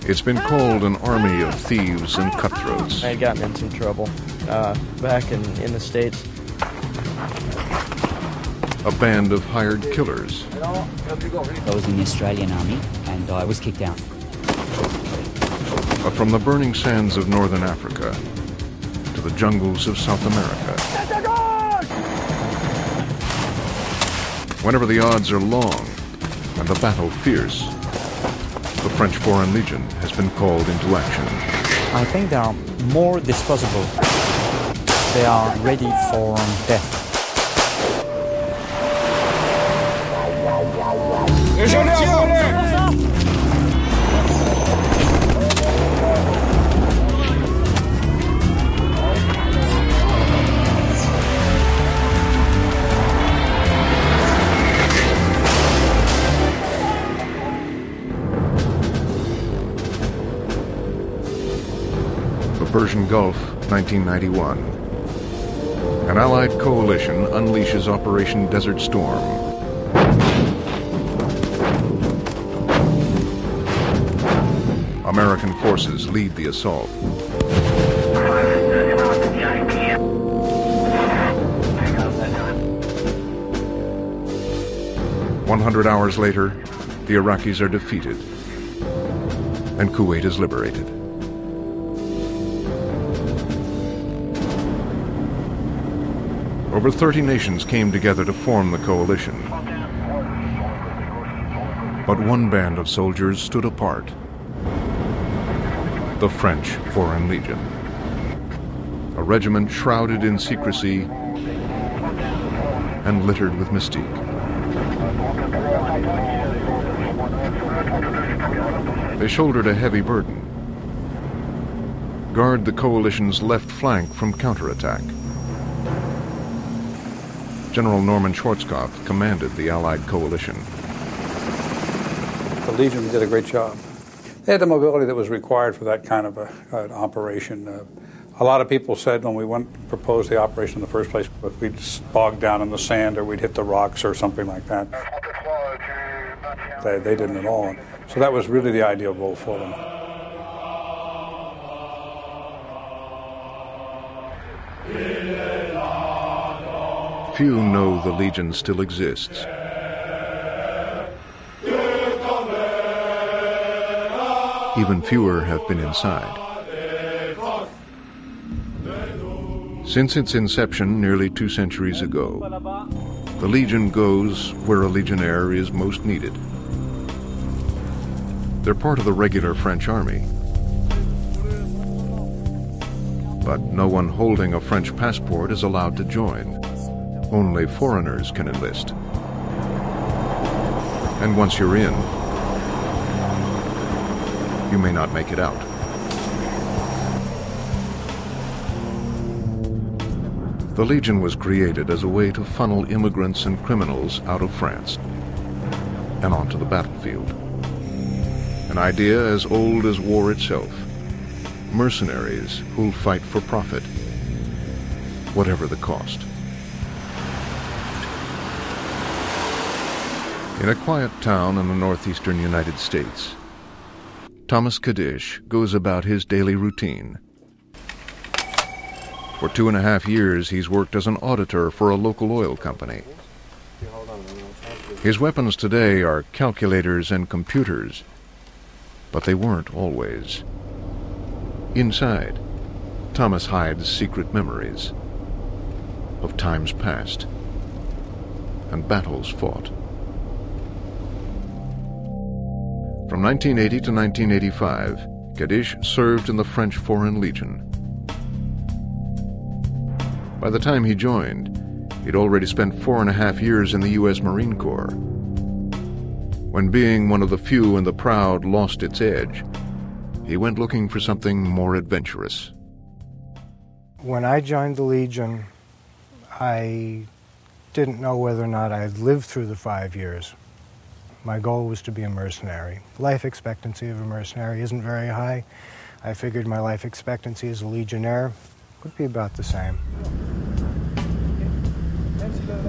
It's been called an army of thieves and cutthroats. I had gotten in some trouble back in the States. A band of hired killers. I was in the Australian Army and I was kicked out. But from the burning sands of northern Africa to the jungles of South America. Whenever the odds are long and the battle fierce, the French Foreign Legion has been called into action. I think they are more disposable. They are ready for death. The Persian Gulf, 1991. An Allied coalition unleashes Operation Desert Storm. American forces lead the assault. 100 hours later, the Iraqis are defeated, and Kuwait is liberated. Over 30 nations came together to form the coalition. But one band of soldiers stood apart. The French Foreign Legion. A regiment shrouded in secrecy and littered with mystique. They shouldered a heavy burden. Guard the coalition's left flank from counterattack. General Norman Schwarzkopf commanded the Allied coalition. The Legion did a great job. They had the mobility that was required for that kind of an operation. A lot of people said when we proposed the operation in the first place, we'd bog down in the sand or we'd hit the rocks or something like that. They didn't at all. So that was really the ideal role for them. Few know the Legion still exists. Even fewer have been inside. Since its inception nearly 2 centuries ago, the Legion goes where a legionnaire is most needed. They're part of the regular French army. But no one holding a French passport is allowed to join. Only foreigners can enlist. And once you're in, you may not make it out. The Legion was created as a way to funnel immigrants and criminals out of France and onto the battlefield. An idea as old as war itself. Mercenaries who'll fight for profit, whatever the cost. In a quiet town in the northeastern United States, Thomas Kadish goes about his daily routine. For 2.5 years, he's worked as an auditor for a local oil company. His weapons today are calculators and computers, but they weren't always. Inside, Thomas hides secret memories of times past and battles fought. From 1980 to 1985, Kadish served in the French Foreign Legion. By the time he joined, he'd already spent 4.5 years in the U.S. Marine Corps. When being one of the few and the proud lost its edge, he went looking for something more adventurous. When I joined the Legion, I didn't know whether or not I'd lived through the 5 years. My goal was to be a mercenary. Life expectancy of a mercenary isn't very high. I figured my life expectancy as a legionnaire would be about the same.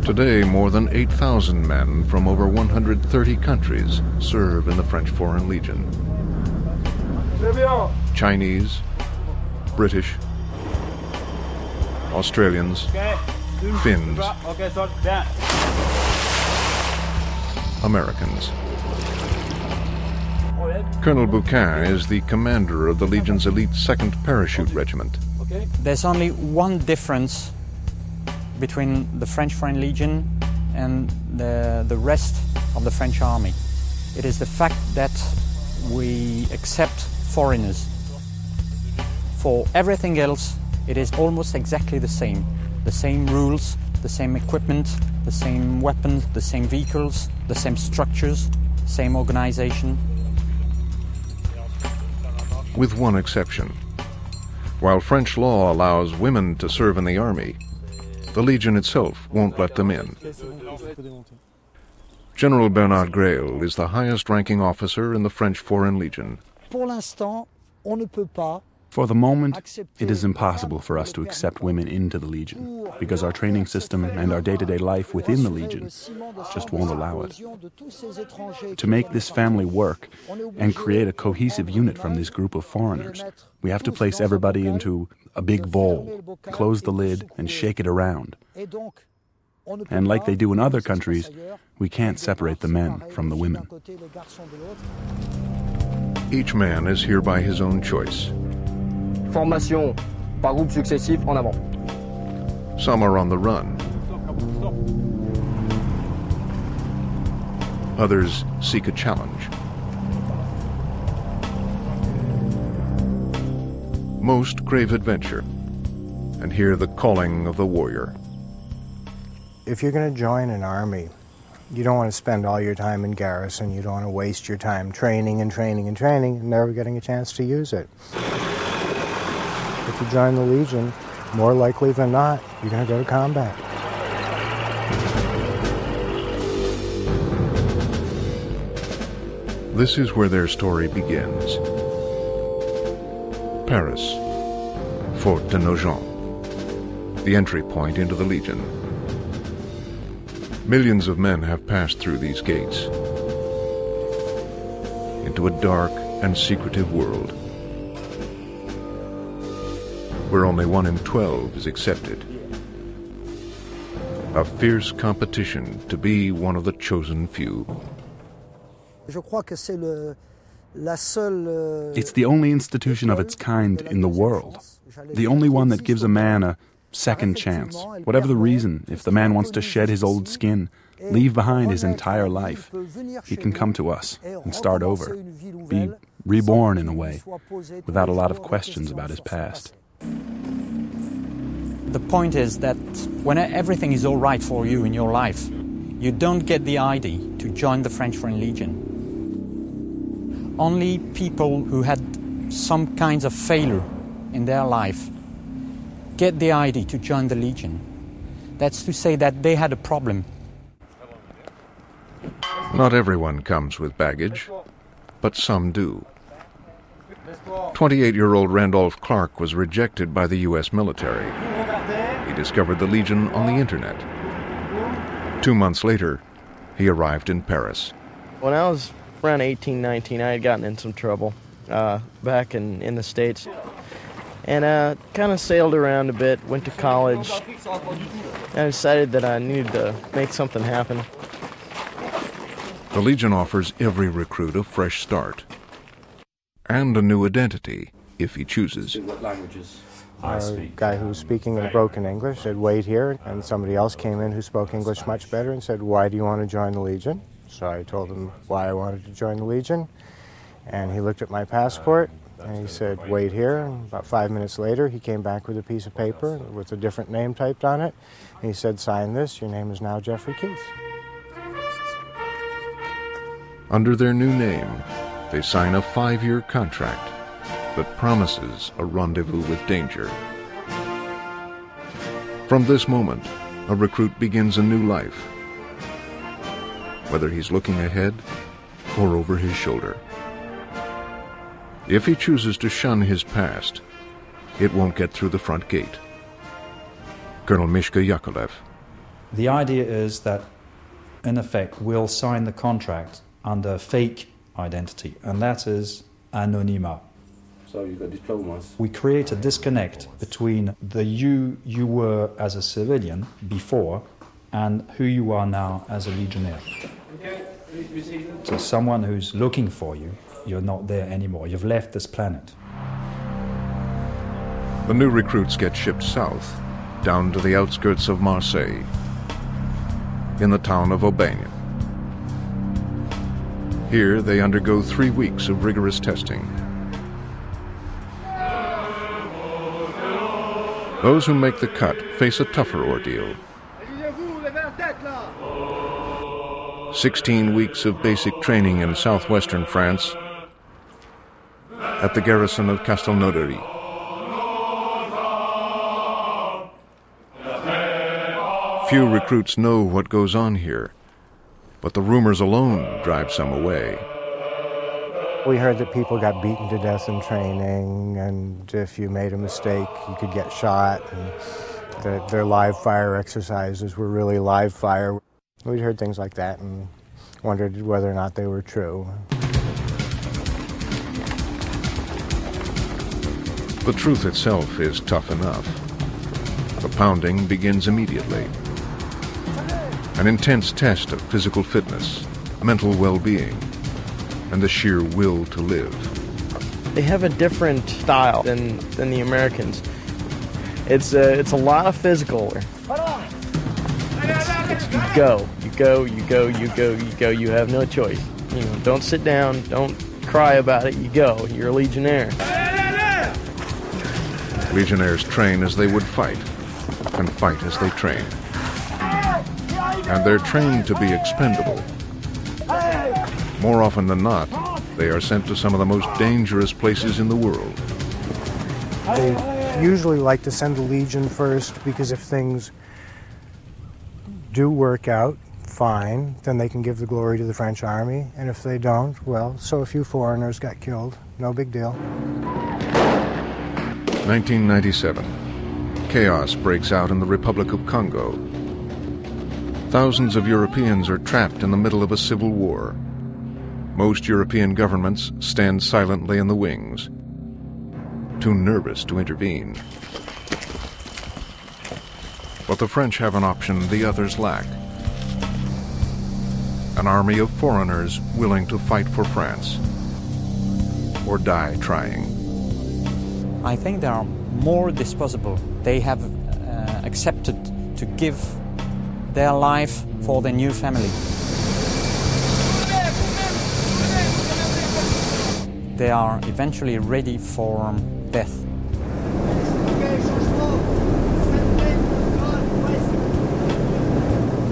Today, more than 8,000 men from over 130 countries serve in the French Foreign Legion. Chinese, British, Australians, Finns, Americans. Colonel Bouquin is the commander of the Legion's elite 2nd Parachute Regiment. There's only one difference between the French Foreign Legion and the rest of the French army. It is the fact that we accept foreigners. For everything else, it is almost exactly the same. The same rules, the same equipment, the same weapons, the same vehicles, the same structures, same organization. With one exception. While French law allows women to serve in the army, the Legion itself won't let them in. General Bernard Grail is the highest-ranking officer in the French Foreign Legion. For the moment, it is impossible for us to accept women into the Legion, because our training system and our day-to-day life within the Legion just won't allow it. To make this family work and create a cohesive unit from this group of foreigners, we have to place everybody into a big bowl, close the lid, and shake it around. And like they do in other countries, we can't separate the men from the women. Each man is here by his own choice. Formation par groupe successif en avant. Some are on the run. Others seek a challenge. Most crave adventure and hear the calling of the warrior. If you're going to join an army, you don't want to spend all your time in garrison. You don't want to waste your time training and training and training and never getting a chance to use it. If you join the Legion, more likely than not, you're going to go to combat. This is where their story begins. Paris, Fort de Nogent, the entry point into the Legion. Millions of men have passed through these gates into a dark and secretive world where only 1 in 12 is accepted. A fierce competition to be one of the chosen few. It's the only institution of its kind in the world. The only one that gives a man a second chance. Whatever the reason, if the man wants to shed his old skin, leave behind his entire life, he can come to us and start over, be reborn in a way, without a lot of questions about his past. The point is that when everything is all right for you in your life, you don't get the ID to join the French Foreign Legion. Only people who had some kinds of failure in their life get the ID to join the Legion. That's to say that they had a problem. Not everyone comes with baggage, but some do. 28-year-old Randolph Clark was rejected by the U.S. military. He discovered the Legion on the internet. 2 months later, he arrived in Paris. When I was around 18, 19, I had gotten in some trouble back in the States. And kind of sailed around a bit, went to college. I decided that I needed to make something happen. The Legion offers every recruit a fresh start and a new identity if he chooses. What languages? A guy who was speaking in broken English said, "Wait here," and somebody else came in who spoke English much better and said, "Why do you want to join the Legion?" So I told him why I wanted to join the Legion, and he looked at my passport and he said, "Wait here." And about 5 minutes later, he came back with a piece of paper with a different name typed on it, and he said, "Sign this, your name is now Jeffrey Keith." Under their new name, they sign a 5-year contract that promises a rendezvous with danger. From this moment, a recruit begins a new life, whether he's looking ahead or over his shoulder. If he chooses to shun his past, it won't get through the front gate. Colonel Mishka Yakolev. The idea is that, in effect, we'll sign the contract under fake identity, and that is anonymat. So you got diplomas. We create a disconnect between the you were as a civilian before and who you are now as a legionnaire. So someone who's looking for you, you're not there anymore. You've left this planet. The new recruits get shipped south, down to the outskirts of Marseille, in the town of Aubagne. Here they undergo 3 weeks of rigorous testing. Those who make the cut face a tougher ordeal. 16 weeks of basic training in southwestern France at the garrison of Castelnaudary. Few recruits know what goes on here, but the rumors alone drive some away. We heard that people got beaten to death in training, and if you made a mistake, you could get shot, and that their live fire exercises were really live fire. We'd heard things like that and wondered whether or not they were true. The truth itself is tough enough. The pounding begins immediately. An intense test of physical fitness, mental well-being, and the sheer will to live. They have a different style than the Americans. It's a lot of physical. It's you go. You have no choice. You know, don't sit down. Don't cry about it. You go. You're a legionnaire. Legionnaires train as they would fight, and fight as they train. And they're trained to be expendable. More often than not, they are sent to some of the most dangerous places in the world. They usually like to send the Legion first, because if things do work out fine, then they can give the glory to the French army, and if they don't, well, so a few foreigners got killed. No big deal. 1997. Chaos breaks out in the Republic of Congo. Thousands of Europeans are trapped in the middle of a civil war. Most European governments stand silently in the wings, too nervous to intervene. But the French have an option the others lack. An army of foreigners willing to fight for France, or die trying. I think they are more disposable. They have accepted to give their life for their new family. They are eventually ready for death.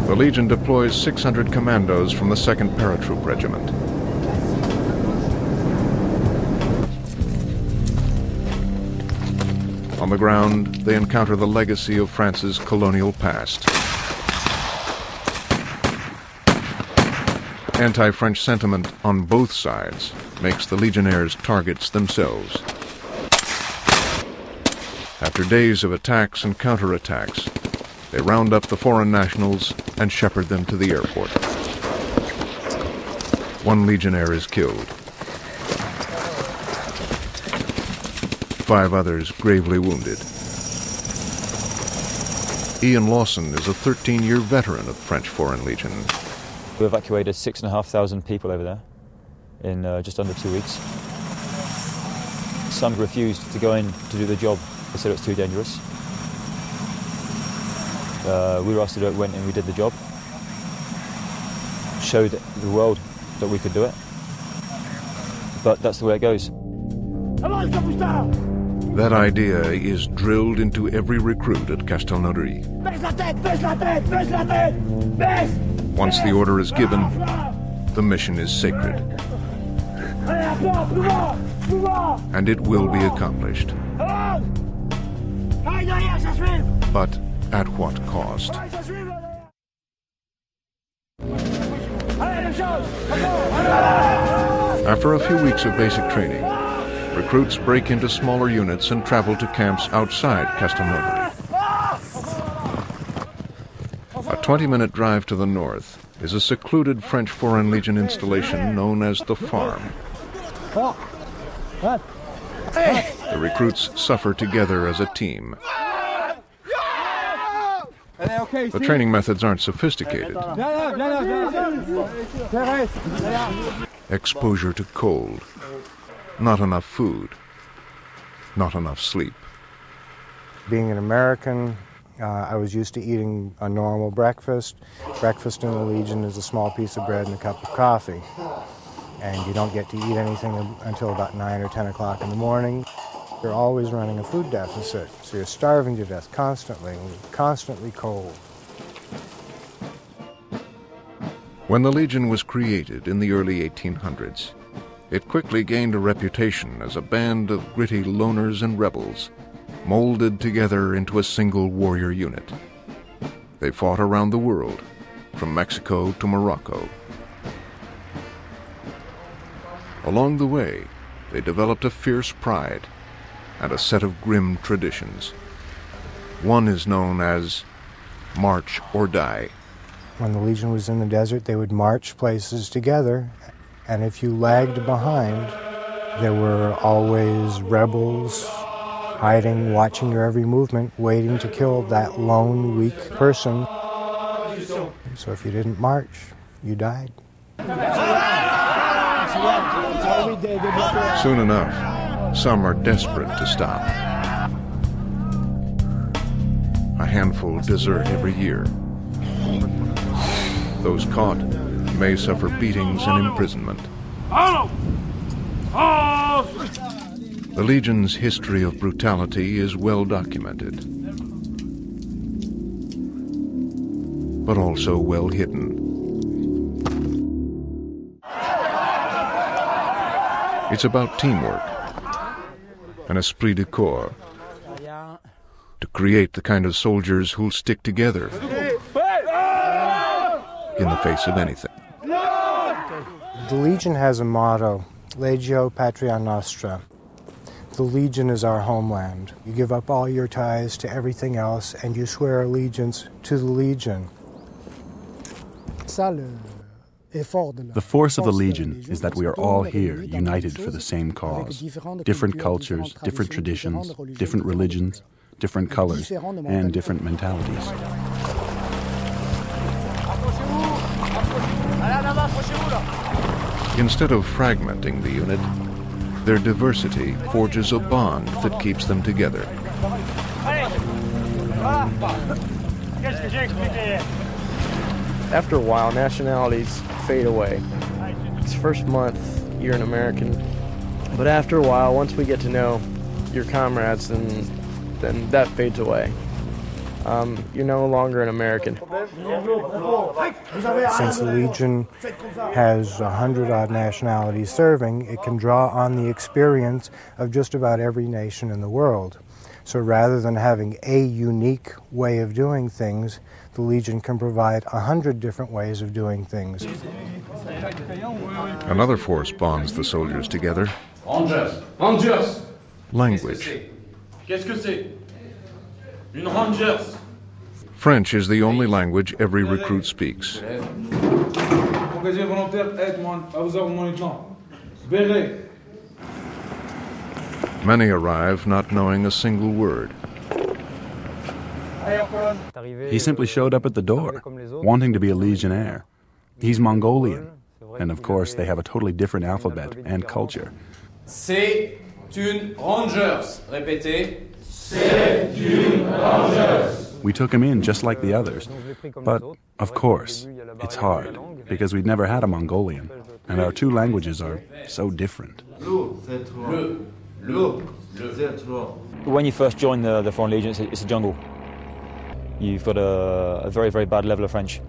The Legion deploys 600 commandos from the 2nd Paratroop Regiment. On the ground, they encounter the legacy of France's colonial past. Anti-French sentiment on both sides makes the Legionnaires targets themselves. After days of attacks and counterattacks, they round up the foreign nationals and shepherd them to the airport. One Legionnaire is killed. 5 others gravely wounded. Ian Lawson is a 13-year veteran of French Foreign Legion. We evacuated 6,500 people over there in just under 2 weeks. Some refused to go in to do the job. They said it was too dangerous. We were asked to do it, went and we did the job. Showed the world that we could do it. But that's the way it goes. That idea is drilled into every recruit at Castelnaudary. Once the order is given, the mission is sacred. And it will be accomplished. But at what cost? After a few weeks of basic training, recruits break into smaller units and travel to camps outside Castelnaudary. A 20-minute drive to the north is a secluded French Foreign Legion installation known as the Farm. The recruits suffer together as a team. The training methods aren't sophisticated. Exposure to cold, not enough food, not enough sleep. Being an American, I was used to eating a normal breakfast. Breakfast in the Legion is a small piece of bread and a cup of coffee. And you don't get to eat anything until about 9 or 10 o'clock in the morning. You're always running a food deficit, so you're starving to death constantly, constantly cold. When the Legion was created in the early 1800s, it quickly gained a reputation as a band of gritty loners and rebels, molded together into a single warrior unit. They fought around the world, from Mexico to Morocco. Along the way, they developed a fierce pride and a set of grim traditions. One is known as March or Die. When the Legion was in the desert, they would march places together, and if you lagged behind, there were always rebels hiding, watching your every movement, waiting to kill that lone, weak person. So if you didn't march, you died. Soon enough, some are desperate to stop. A handful desert every year. Those caught may suffer beatings and imprisonment. The Legion's history of brutality is well documented, but also well hidden. It's about teamwork, an esprit de corps, to create the kind of soldiers who'll stick together in the face of anything. The Legion has a motto, Legio Patria Nostra. The Legion is our homeland. You give up all your ties to everything else and you swear allegiance to the Legion. The force of the Legion is that we are all here, united for the same cause. Different cultures, different traditions, different religions, different colors, and different mentalities. Instead of fragmenting the unit, their diversity forges a bond that keeps them together. After a while, nationalities fade away. It's first month, you're an American. But after a while, once we get to know your comrades, then that fades away. You're no longer an American. Since the Legion has 100-odd nationalities serving, it can draw on the experience of just about every nation in the world. So rather than having a unique way of doing things, the Legion can provide 100 different ways of doing things. Another force bonds the soldiers together. Rangers. Language. Qu'est-ce que c'est? Une Rangers. French is the only language every recruit speaks. Engagé volontaire, aide-moi à vous avoir mon lieutenant. Béret. Many arrive not knowing a single word. He simply showed up at the door, wanting to be a Legionnaire. He's Mongolian, and of course they have a totally different alphabet and culture. C'est une Rangers. Répétez. C'est une Rangers. We took him in just like the others, but of course, it's hard, because we'd never had a Mongolian, and our two languages are so different. When you first join the Foreign Legion, it's a jungle. You've got a very, very bad level of French.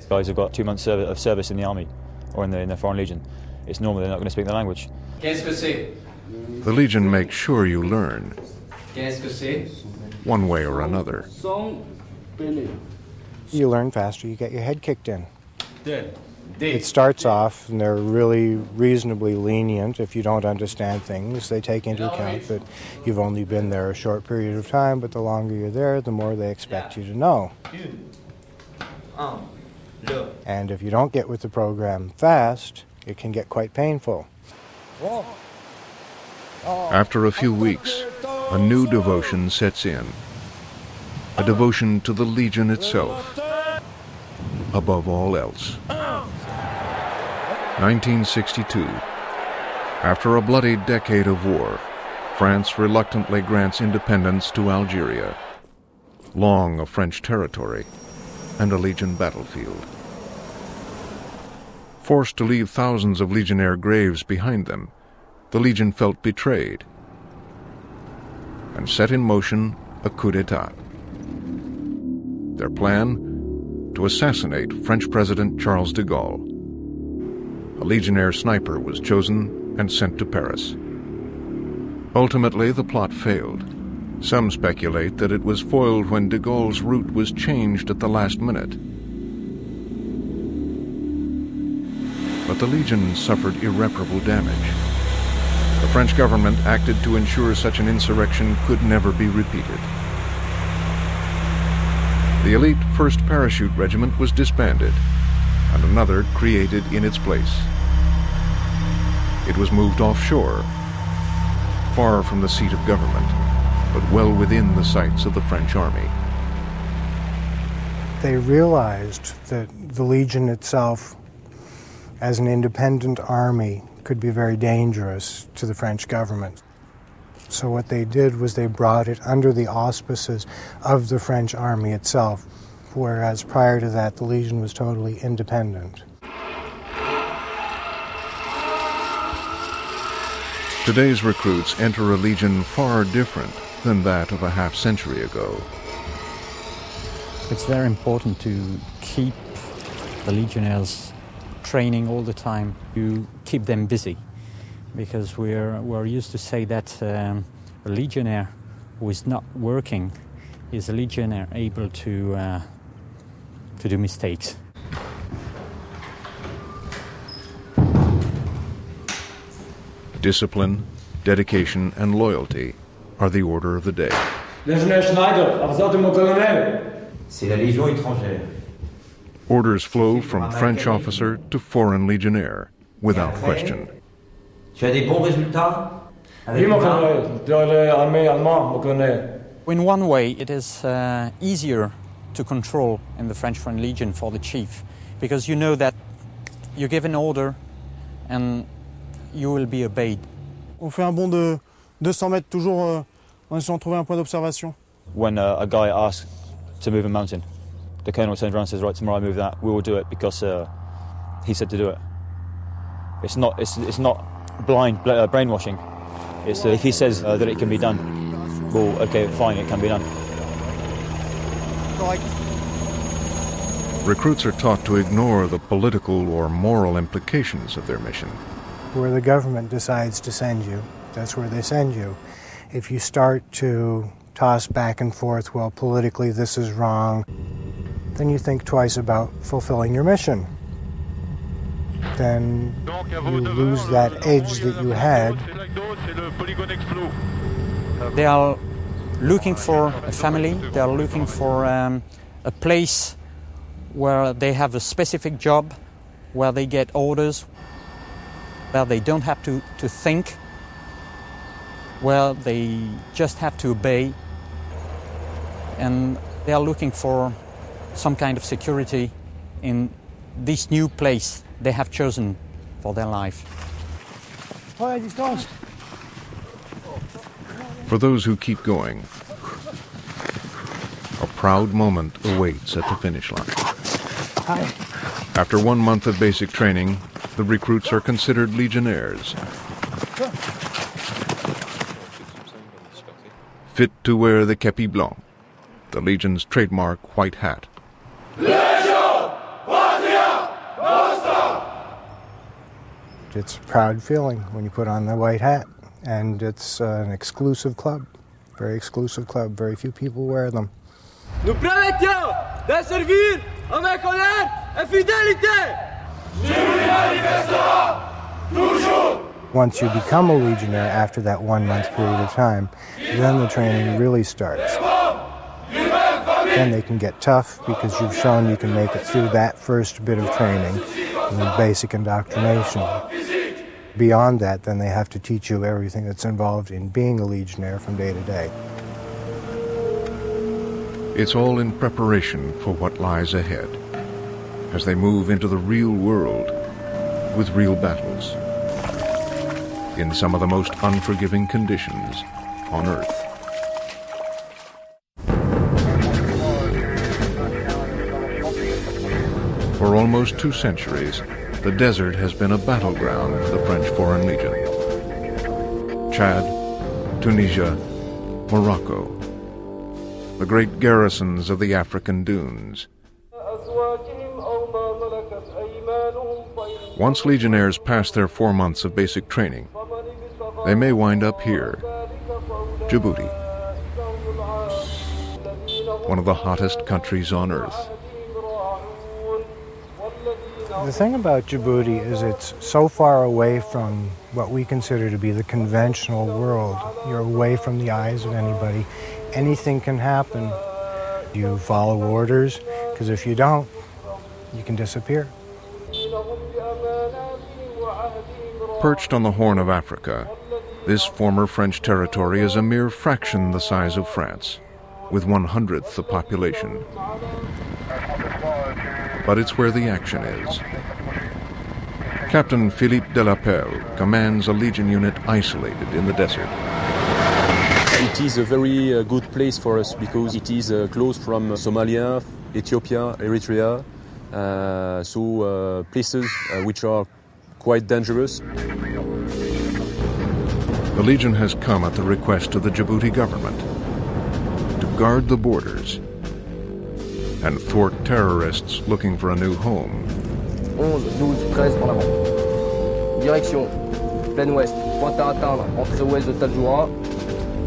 Guys have got 2 months of service in the army or in the Foreign Legion. It's normal they're not going to speak the language. Qu'est-ce que c'est? The Legion makes sure you learn, Qu'est-ce que c'est? one way or another. You learn faster, you get your head kicked in. It starts off, and they're really reasonably lenient if you don't understand things. They take into account that you've only been there a short period of time, but the longer you're there, the more they expect you to know. And if you don't get with the program fast, it can get quite painful. After a few weeks, a new devotion sets in. A devotion to the Legion itself, above all else. 1962. After a bloody decade of war, France reluctantly grants independence to Algeria, long a French territory and a Legion battlefield. Forced to leave thousands of Legionnaire graves behind them, the Legion felt betrayed and set in motion a coup d'etat. Their plan? To assassinate French President Charles de Gaulle. A Legionnaire sniper was chosen and sent to Paris. Ultimately, the plot failed. Some speculate that it was foiled when de Gaulle's route was changed at the last minute. But the Legion suffered irreparable damage. The French government acted to ensure such an insurrection could never be repeated. The elite 1st Parachute Regiment was disbanded, and another created in its place. It was moved offshore, far from the seat of government, but well within the sights of the French army. They realized that the Legion itself, as an independent army, could be very dangerous to the French government. So what they did was they brought it under the auspices of the French army itself, whereas prior to that, the Legion was totally independent. Today's recruits enter a Legion far different than that of a half-century ago. It's very important to keep the Legionnaires training all the time, to keep them busy, because we're used to say that a Legionnaire who is not working is a Legionnaire able to do mistakes. Discipline, dedication, and loyalty are the order of the day. Legionnaire Schneider, absent de mon colonel. C'est la Légion étrangère. Orders flow from French officer to foreign Legionnaire, without question. Tu as des bons résultats? Oui, mon colonel. Dans l'armée allemande, mon colonel. In one way, it is easier to control in the French Foreign Legion for the chief, because you know that you give an order and you will be obeyed. On fait un bond de 200 mètres, toujours en essayant de trouver un point d'observation. When a guy asks to move a mountain, the colonel turns around and says, right, tomorrow I move that, we will do it because he said to do it. It's not blind brainwashing. It's if he says that it can be done, well, okay, fine, it can be done. Recruits are taught to ignore the political or moral implications of their mission. Where the government decides to send you, that's where they send you. If you start to toss back and forth, well, politically this is wrong, then you think twice about fulfilling your mission. Then you lose that edge that you had. They are looking for a family, they are looking for a place where they have a specific job, where they get orders, where they don't have to think, where they just have to obey, and they are looking for some kind of security in this new place they have chosen for their life. For those who keep going, a proud moment awaits at the finish line. After 1 month of basic training, the recruits are considered Legionnaires, fit to wear the képi blanc, the Legion's trademark white hat. It's a proud feeling when you put on the white hat, and it's an exclusive club, very exclusive club. Very few people wear them. Nous promettons de servir avec honneur et fidélité. Once you become a Legionnaire after that 1 month period of time, then the training really starts. Then they can get tough because you've shown you can make it through that first bit of training and the basic indoctrination. Beyond that, then they have to teach you everything that's involved in being a Legionnaire from day to day. It's all in preparation for what lies ahead as they move into the real world with real battles in some of the most unforgiving conditions on Earth. For almost 2 centuries, the desert has been a battleground for the French Foreign Legion. Chad, Tunisia, Morocco, the great garrisons of the African dunes. Once Legionnaires pass their 4 months of basic training, they may wind up here, Djibouti, one of the hottest countries on Earth. The thing about Djibouti is it's so far away from what we consider to be the conventional world. You're away from the eyes of anybody. Anything can happen. You follow orders, because if you don't, you can disappear. Perched on the Horn of Africa, this former French territory is a mere fraction the size of France, with 1/100th the population. But it's where the action is. Captain Philippe Delapelle commands a Legion unit isolated in the desert. It is a very good place for us because it is close from Somalia, Ethiopia, Eritrea, so places which are quite dangerous. The Legion has come at the request of the Djibouti government to guard the borders and thwart terrorists looking for a new home. 11, 12, 13 en avant. Direction, plein ouest, pointe à atteindre, entrée ouest de Tadjoura.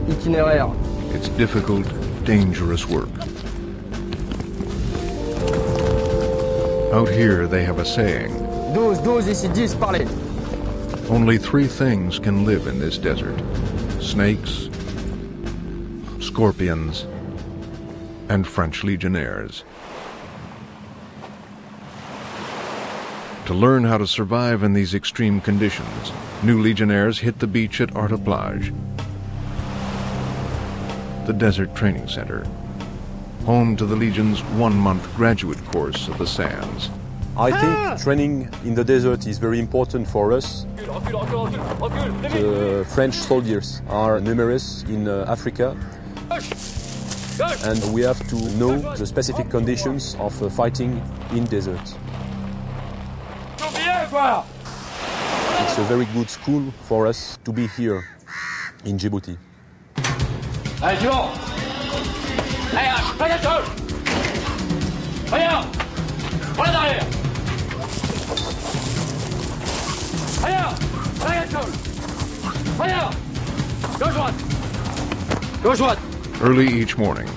Itinéraire. It's difficult, dangerous work. Out here they have a saying. 12, 12, ici 10, parlez. Only 3 things can live in this desert: snakes, scorpions, and French Legionnaires. To learn how to survive in these extreme conditions, new Legionnaires hit the beach at Arta Plage, the desert training center, home to the Legion's 1-month graduate course of the sands. I think training in the desert is very important for us. The French soldiers are numerous in Africa, and we have to know the specific conditions of fighting in desert. It's a very good school for us to be here in Djibouti. Allez, suivant. Allez, bagatelle. Regarde. Voilà derrière. Regarde. Bagatelle. Regarde. Gauche droite. Gauche droite. Early each morning,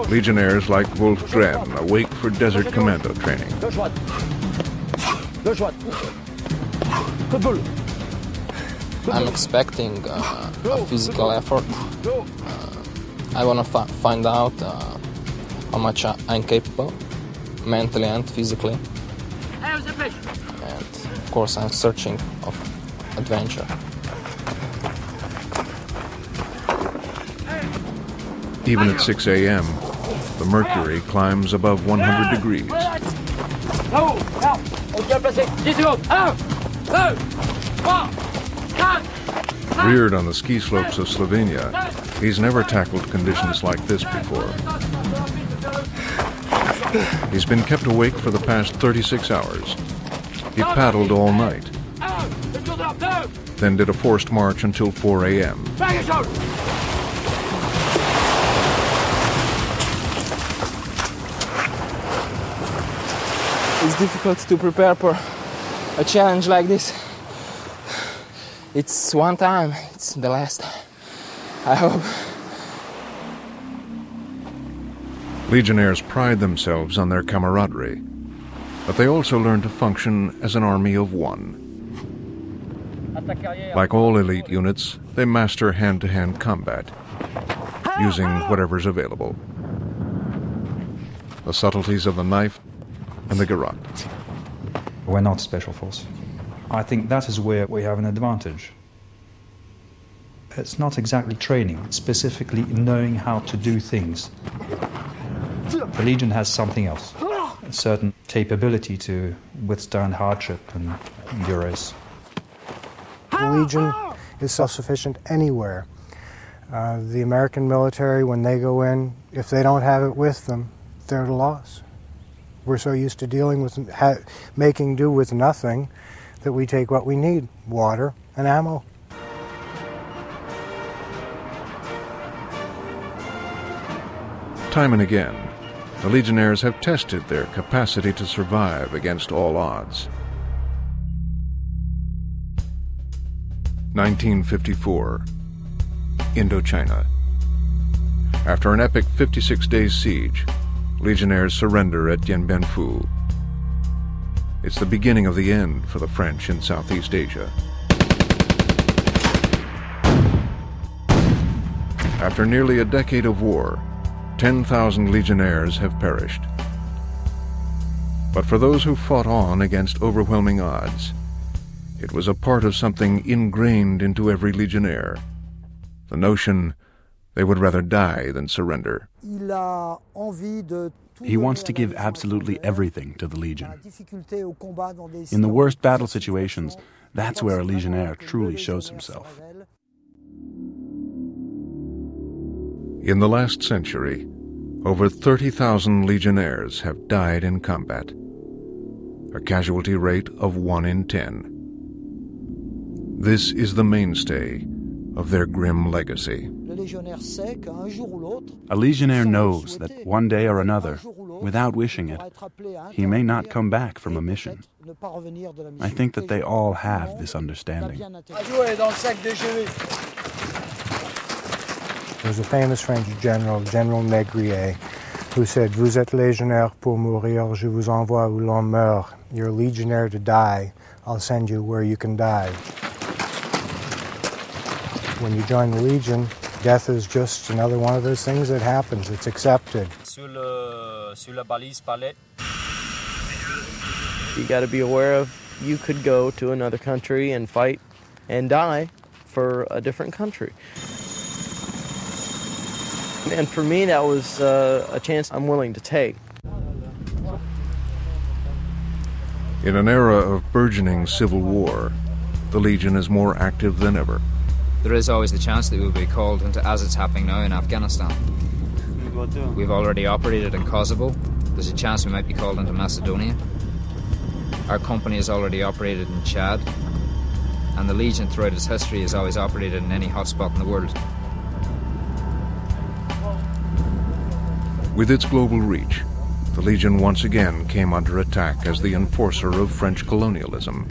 Legionnaires like Wolf Dren awake for desert commando training. Gauche droite. Gauche droite. Coup de boule. I'm expecting a physical effort. I want to find out how much I'm capable, mentally and physically. And of course I'm searching of adventure. Even at 6 a.m., the mercury climbs above 100 degrees. Reared on the ski slopes of Slovenia, he's never tackled conditions like this before. He's been kept awake for the past 36 hours. He paddled all night, then did a forced march until 4 a.m. It's difficult to prepare for a challenge like this. It's one time, it's the last, I hope. Legionnaires pride themselves on their camaraderie, but they also learn to function as an army of one. Like all elite units, they master hand-to-hand combat, using whatever's available. The subtleties of the knife and the garrote. We're not special force. I think that is where we have an advantage. It's not exactly training, it's specifically knowing how to do things. The Legion has something else, a certain capability to withstand hardship and duress. The Legion is self-sufficient anywhere. The American military, when they go in, if they don't have it with them, they're at a loss. We're so used to dealing with, making do with nothing, that we take what we need, water and ammo. Time and again, the Legionnaires have tested their capacity to survive against all odds. 1954, Indochina. After an epic 56-day siege, Legionnaires surrender at Dien Bien Phu. It's the beginning of the end for the French in Southeast Asia. After nearly a decade of war, 10,000 Legionnaires have perished. But for those who fought on against overwhelming odds, it was a part of something ingrained into every Legionnaire, the notion they would rather die than surrender. He wants to give absolutely everything to the Legion. In the worst battle situations, that's where a Legionnaire truly shows himself. In the last century, over 30,000 Legionnaires have died in combat, a casualty rate of 1 in 10. This is the mainstay of their grim legacy. A Legionnaire knows that one day or another, without wishing it, he may not come back from a mission. I think that they all have this understanding. There was a famous French general, General Négrier, who said, "Vous êtes légionnaire pour mourir, je vous envoie où l'on meurt." You're a legionnaire to die, I'll send you where you can die. When you join the Legion, death is just another one of those things that happens. It's accepted. You got to be aware of you could go to another country and fight and die for a different country. And for me, that was a chance I'm willing to take. In an era of burgeoning civil war, the Legion is more active than ever. There is always the chance that we'll be called into, as it's happening now in Afghanistan. We've already operated in Kosovo. There's a chance we might be called into Macedonia. Our company has already operated in Chad. And the Legion throughout its history has always operated in any hotspot in the world. With its global reach, the Legion once again came under attack as the enforcer of French colonialism.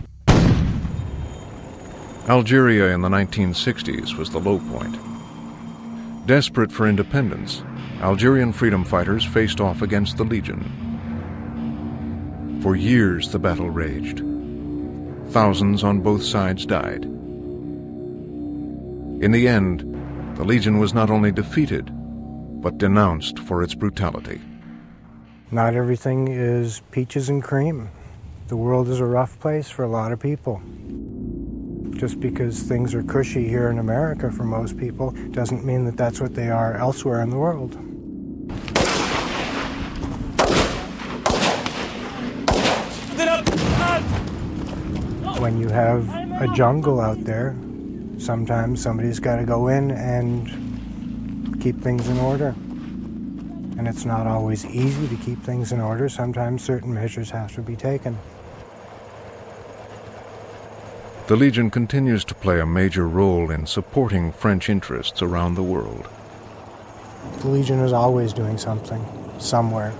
Algeria in the 1960s was the low point. Desperate for independence, Algerian freedom fighters faced off against the Legion. For years the battle raged. Thousands on both sides died. In the end, the Legion was not only defeated, but denounced for its brutality. Not everything is peaches and cream. The world is a rough place for a lot of people. Just because things are cushy here in America for most people doesn't mean that that's what they are elsewhere in the world. When you have a jungle out there, sometimes somebody's got to go in and keep things in order. And it's not always easy to keep things in order. Sometimes certain measures have to be taken. The Legion continues to play a major role in supporting French interests around the world. The Legion is always doing something, somewhere.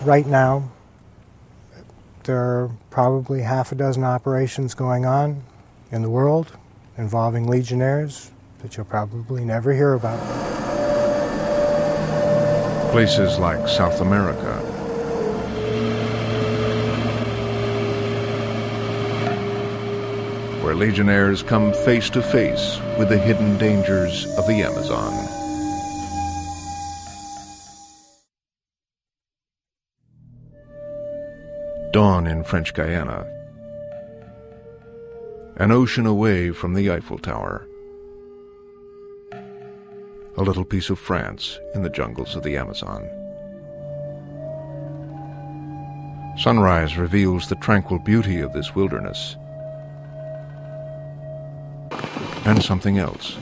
Right now, there are probably half a dozen operations going on in the world involving Legionnaires that you'll probably never hear about. Places like South America, where Legionnaires come face to face with the hidden dangers of the Amazon. Dawn in French Guiana. an ocean away from the Eiffel Tower. A little piece of France in the jungles of the Amazon. Sunrise reveals the tranquil beauty of this wilderness. And something else.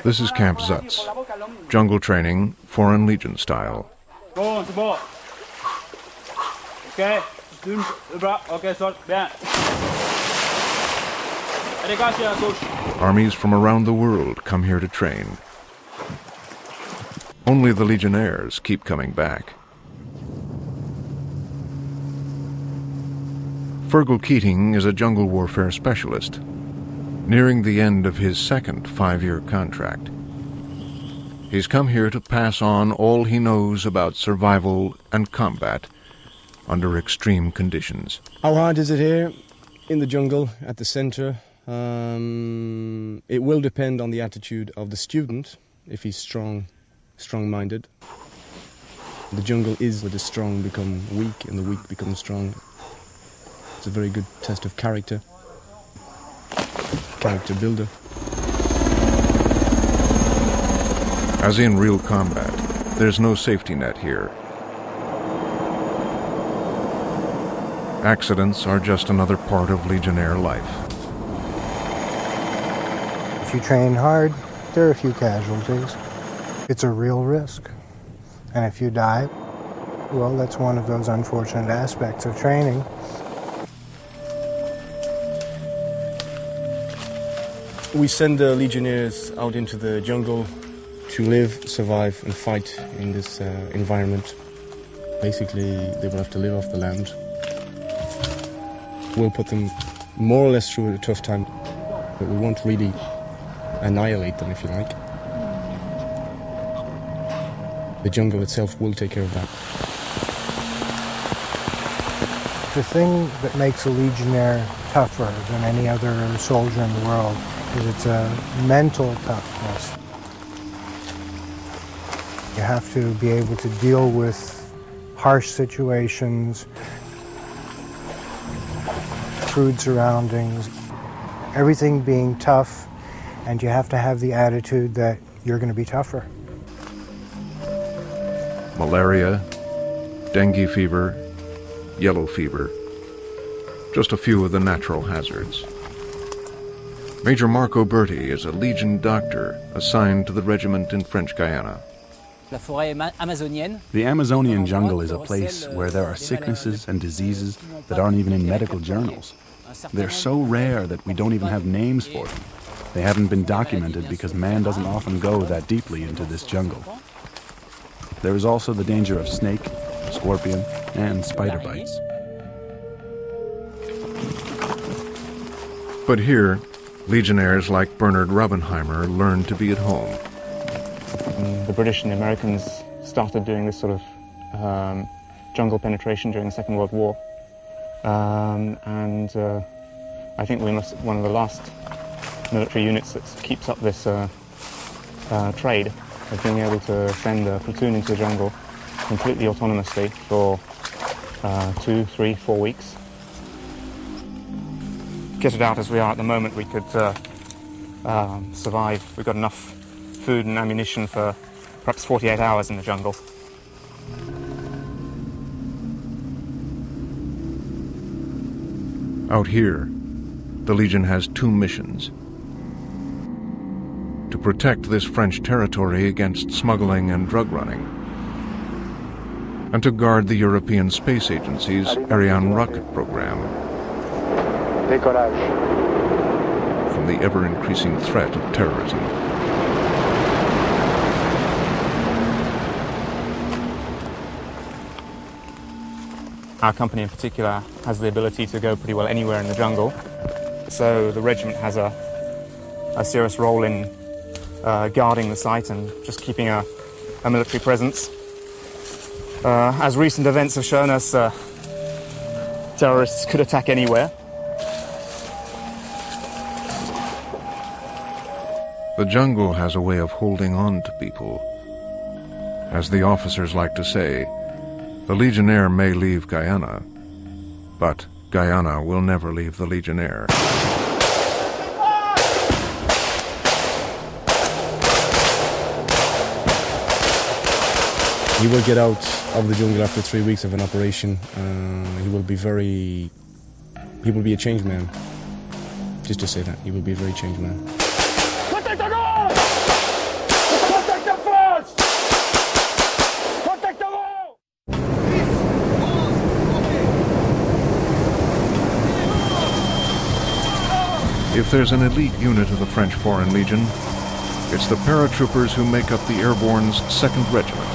This is Camp Zutz, jungle training, Foreign Legion style. Armies from around the world come here to train. Only the Legionnaires keep coming back. Fergal Keating is a jungle warfare specialist, nearing the end of his second 5-year contract. He's come here to pass on all he knows about survival and combat under extreme conditions. How hard is it here in the jungle at the center? It will depend on the attitude of the student, if he's strong-minded. The jungle is where the strong become weak and the weak become strong. It's a very good test of character builder. As in real combat, there's no safety net here. Accidents are just another part of Legionnaire life. If you train hard, there are a few casualties. It's a real risk. And if you die, well, that's one of those unfortunate aspects of training. We send the Legionnaires out into the jungle to live, survive, and fight in this environment. Basically, they will have to live off the land. We'll put them more or less through a tough time, but we won't really annihilate them, if you like. The jungle itself will take care of that. The thing that makes a Legionnaire tougher than any other soldier in the world is it's a mental toughness. You have to be able to deal with harsh situations, crude surroundings, everything being tough, and you have to have the attitude that you're going to be tougher. Malaria, dengue fever, yellow fever, just a few of the natural hazards. Major Marco Berti is a Legion doctor assigned to the regiment in French Guiana. The Amazonian jungle is a place where there are sicknesses and diseases that aren't even in medical journals. They're so rare that we don't even have names for them. They haven't been documented because man doesn't often go that deeply into this jungle. There is also the danger of snake, scorpion, and spider bites. But here, Legionnaires like Bernard Robbenheimer learned to be at home. The British and the Americans started doing this sort of jungle penetration during the Second World War. I think we're one of the last military units that keeps up this trade of being able to send a platoon into the jungle completely autonomously for 2, 3, 4 weeks. Kitted out as we are at the moment, we could survive. We've got enough food and ammunition for perhaps 48 hours in the jungle. Out here, the Legion has 2 missions. To protect this French territory against smuggling and drug running, and to guard the European Space Agency's Ariane rocket program from the ever-increasing threat of terrorism. Our company in particular has the ability to go pretty well anywhere in the jungle, so the regiment has a serious role in guarding the site and just keeping a military presence. As recent events have shown us, terrorists could attack anywhere. The jungle has a way of holding on to people. As the officers like to say, the Legionnaire may leave Guyana, but Guyana will never leave the Legionnaire. He will get out of the jungle after 3 weeks of an operation. He will be a changed man. Just to say that, he will be a very changed man. Protect the goal! Protect the first! Protect the goal! If there's an elite unit of the French Foreign Legion, it's the paratroopers who make up the Airborne's 2nd Regiment.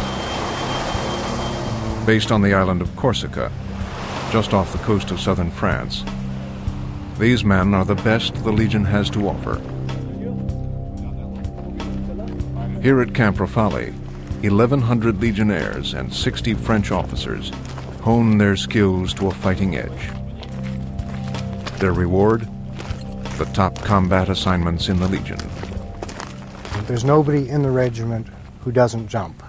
Based on the island of Corsica, just off the coast of southern France, these men are the best the Legion has to offer. Here at Camp Rafale, 1,100 Legionnaires and 60 French officers hone their skills to a fighting edge. Their reward? The top combat assignments in the Legion. There's nobody in the regiment who doesn't jump.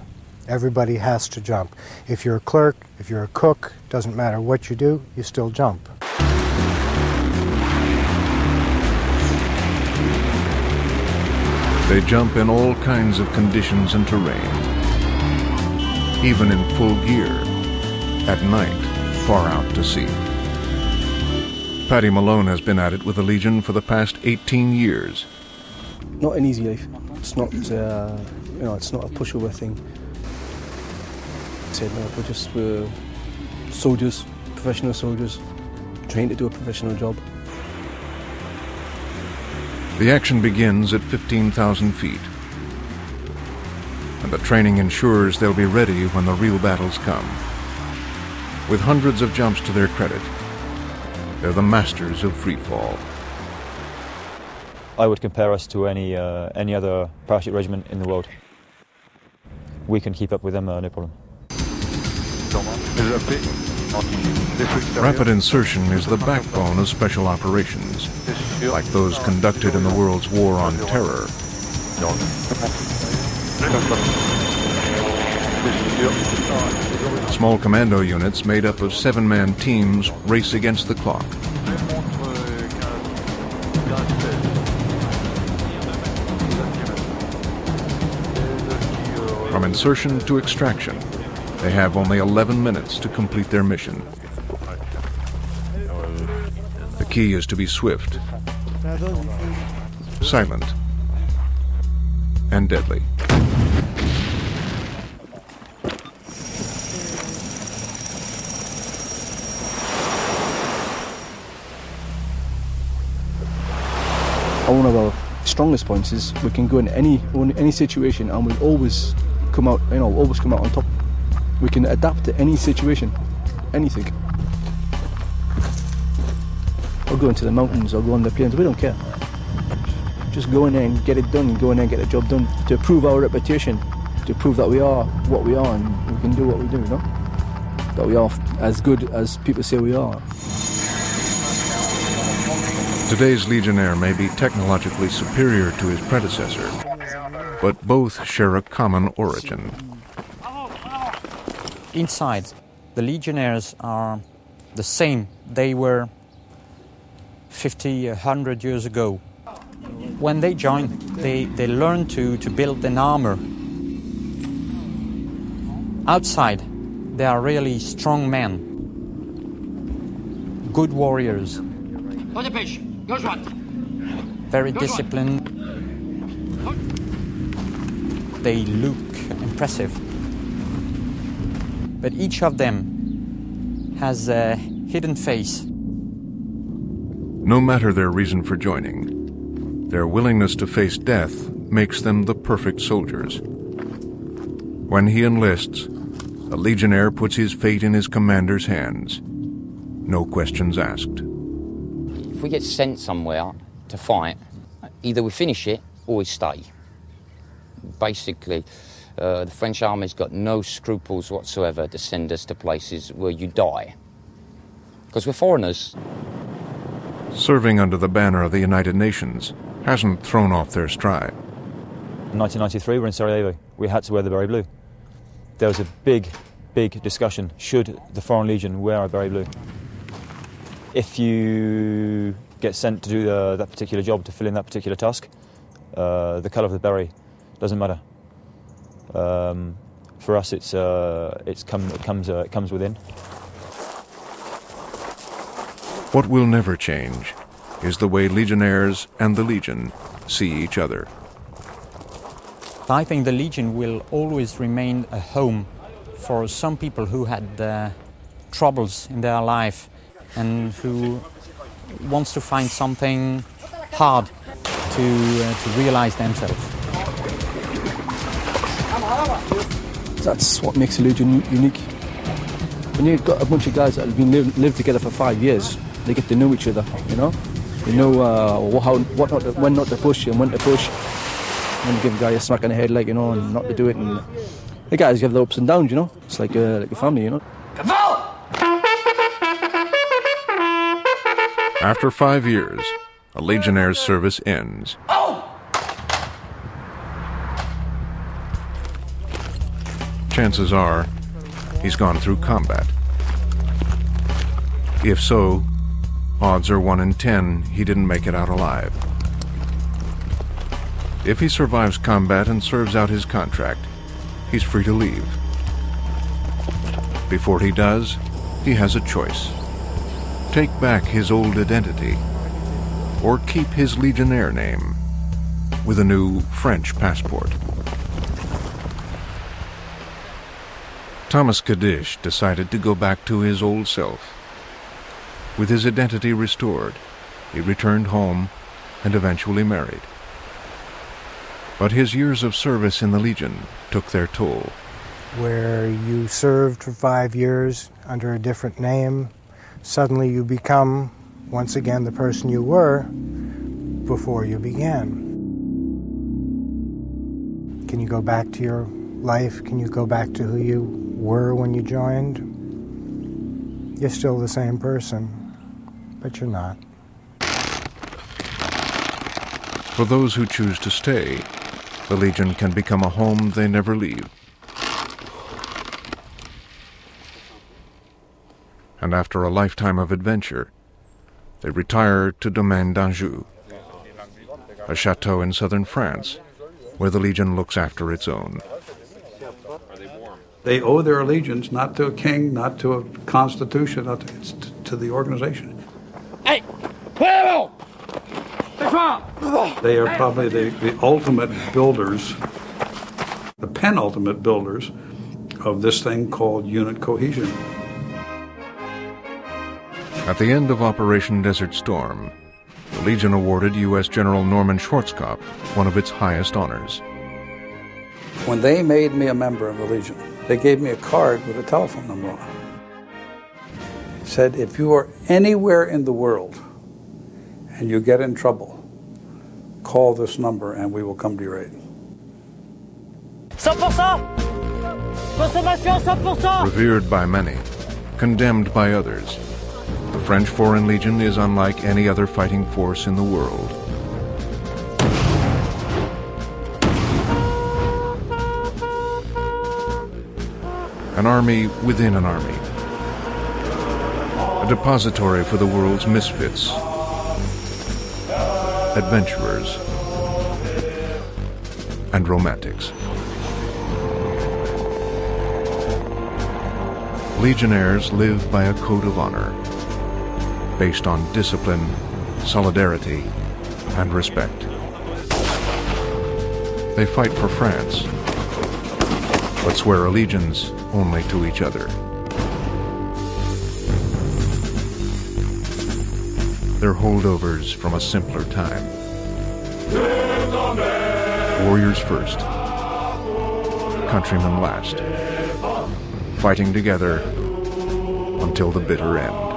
Everybody has to jump. If you're a clerk, if you're a cook, doesn't matter what you do, you still jump. They jump in all kinds of conditions and terrain, even in full gear, at night, far out to sea. Paddy Malone has been at it with the Legion for the past 18 years. Not an easy life. It's not, it's not a pushover thing. We're soldiers, professional soldiers, trained to do a professional job. The action begins at 15,000 feet, and the training ensures they'll be ready when the real battles come. With hundreds of jumps to their credit, they're the masters of free fall. I would compare us to any other parachute regiment in the world. We can keep up with them, no problem. Rapid insertion is the backbone of special operations, like those conducted in the world's war on terror. Small commando units made up of 7-man teams race against the clock. From insertion to extraction, they have only 11 minutes to complete their mission. The key is to be swift, silent, and deadly. One of our strongest points is we can go in any situation and we'll always come out, on top. We can adapt to any situation, anything. Or go into the mountains or go on the plains, we don't care. Just go in there and get it done, go in there and get the job done to prove our reputation, to prove that we are what we are and we can do what we do, you know? That we are as good as people say we are. Today's Legionnaire may be technologically superior to his predecessor, but both share a common origin. Inside, the Legionnaires are the same they were 50, 100 years ago. When they joined, they learned to build an armor. Outside, they are really strong men, good warriors, very disciplined. They look impressive. But each of them has a hidden face. No matter their reason for joining, their willingness to face death makes them the perfect soldiers. When he enlists, a Legionnaire puts his fate in his commander's hands. No questions asked. If we get sent somewhere to fight, either we finish it or we stay. Basically, the French army's got no scruples whatsoever to send us to places where you die. Because we're foreigners. Serving under the banner of the United Nations hasn't thrown off their stride. In 1993, we were in Sarajevo. We had to wear the Berry Blue. There was a big discussion, should the Foreign Legion wear a Berry Blue? if you get sent to do that particular job, to fill in that particular task, the colour of the beret doesn't matter. For us, it comes within. What will never change is the way Legionnaires and the Legion see each other. I think the Legion will always remain a home for some people who had troubles in their life and who wants to find something hard to realize themselves. That's what makes the Legion unique. When you've got a bunch of guys that have been lived together for 5 years, they get to know each other, you know? They know when not to push and when to push. When to give a guy a smack in the head, like, you know, and not to do it. And the guys have their ups and downs, you know? It's like a family, you know? After 5 years, a Legionnaire's service ends. Chances are, he's gone through combat. If so, odds are 1 in 10 he didn't make it out alive. If he survives combat and serves out his contract, he's free to leave. Before he does, he has a choice. Take back his old identity, or keep his Legionnaire name with a new French passport. Thomas Kadish decided to go back to his old self. With his identity restored, he returned home and eventually married. But his years of service in the Legion took their toll. Where you served for 5 years under a different name, suddenly you become, once again, the person you were before you began. Can you go back to your life? Can you go back to who you were when you joined? You're still the same person, but you're not. For those who choose to stay, the Legion can become a home they never leave. And after a lifetime of adventure, they retire to Domaine d'Anjou, a chateau in southern France, where the Legion looks after its own. They owe their allegiance not to a king, not to a constitution, it's to the organization. Hey! They are probably the ultimate builders, the penultimate builders of this thing called unit cohesion. At the end of Operation Desert Storm, the Legion awarded U.S. General Norman Schwarzkopf one of its highest honors. When they made me a member of the Legion, they gave me a card with a telephone number on it. It said, if you are anywhere in the world and you get in trouble, call this number and we will come to your aid. 100%! Consommation 100%! Revered by many, condemned by others, the French Foreign Legion is unlike any other fighting force in the world. An army within an army. A depository for the world's misfits, adventurers, and romantics. Legionnaires live by a code of honor, based on discipline, solidarity, and respect. They fight for France, but swear allegiance only to each other. They're holdovers from a simpler time. Warriors first, countrymen last, fighting together until the bitter end.